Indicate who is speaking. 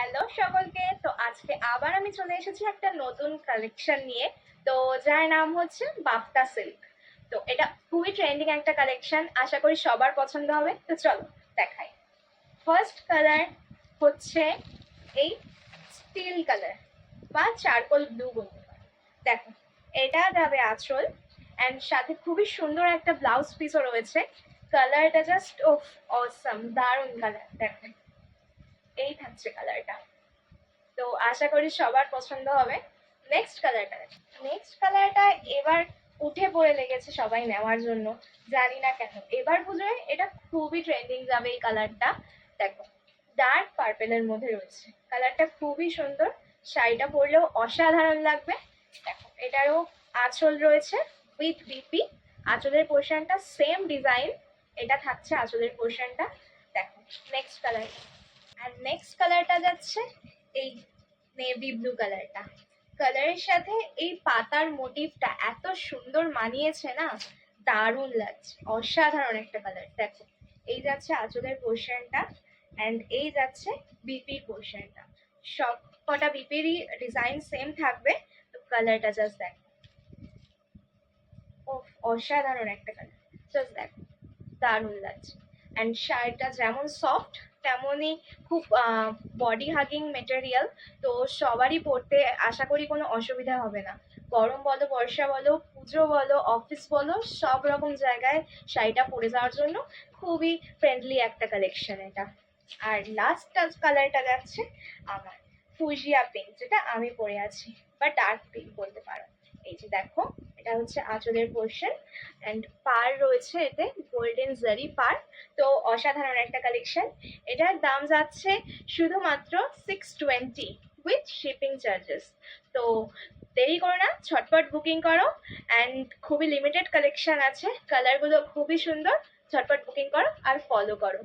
Speaker 1: Hello সকলকে। তো আজকে আবার আমি চলে এসেছি একটা নতুন কালেকশন নিয়ে। তো যার নাম হচ্ছে বাফতা সিল্ক। তো এটা খুবই ট্রেন্ডিং একটা কালেকশন, আশা করি সবার পছন্দ হবে। তো চলো দেখাই। ফার্স্ট কালার হচ্ছে এই স্টিল কালার বা চারকোল ব্লু বলতে পারো। দেখো, এটা যাবে আঁচল অ্যান্ড সাথে খুবই সুন্দর একটা ব্লাউজ পিসও রয়েছে। কালারটা জাস্ট ওফ অসাম, দারুণ কালার। দেখো, এই থাকছে কালারটা। তো আশা করি সবার পছন্দ হবে। নেক্সট কালারটা এবার উঠে পড়ে লেগেছে সবাই নেওয়ার জন্য, জানি না কেন। এবার পুজোয় এটা খুবই ট্রেন্ডিং যাবে এই কালারটা। দেখো, ডার্ক পার্পেলের মধ্যে রয়েছে, কালারটা খুবই সুন্দর। শাড়িটা পরলেও অসাধারণ লাগবে। দেখো, এটারও আঁচল রয়েছে উইথ বিপি। আঁচলের পোর্শনটা সেম ডিজাইন, এটা থাকছে আঁচলের পোর্শনটা। দেখো নেক্সট কালার। আর নেক্সট কালারটা যাচ্ছে এই নেভি ব্লু কালারটা। কালারের সাথে এই পাতার মোটিভটা এত সুন্দর মানিয়েছে না, দারুণ লাগছে, অসাধারণ একটা কালার। দেখো, এই যাচ্ছে আঁচলের পোর্শনটা অ্যান্ড এই যাচ্ছে বিপির পোর্শনটা। সব কটা বিপিরই ডিজাইন সেম থাকবে। তো কালারটা জাস্ট দেখো, ও অসাধারণ একটা কালার। জাস্ট দেখো, দারুণ লাগছে। অ্যান্ড শাড়িটা যেমন সফট তেমনই খুব বডি হাগিং মেটেরিয়াল। তো সবারই পরতে আশা করি কোনো অসুবিধা হবে না। গরম বলো, বর্ষা বলো, পুজো বলো, অফিস বলো, সব রকম জায়গায় শাড়িটা পরে যাওয়ার জন্য খুবই ফ্রেন্ডলি একটা কালেকশন এটা। আর লাস্ট কালারটা যাচ্ছে আমার ফুজিয়া পিঙ্ক, যেটা আমি পরে আছি, বা ডার্ক পিঙ্ক বলতে পারো। এই যে দেখো, এটা হচ্ছে আঁচলের পোর্শন অ্যান্ড পার রয়েছে এতে গোল্ডেন জারি পার। তো অসাধারণ একটা কালেকশন। এটার দাম যাচ্ছে শুধুমাত্র 620 উইথ শিপিং চার্জেস। তো দেরি করো না, ঝটপট বুকিং করো। অ্যান্ড খুবই লিমিটেড কালেকশন আছে, কালারগুলো খুবই সুন্দর। ঝটপট বুকিং করো আর ফলো করো।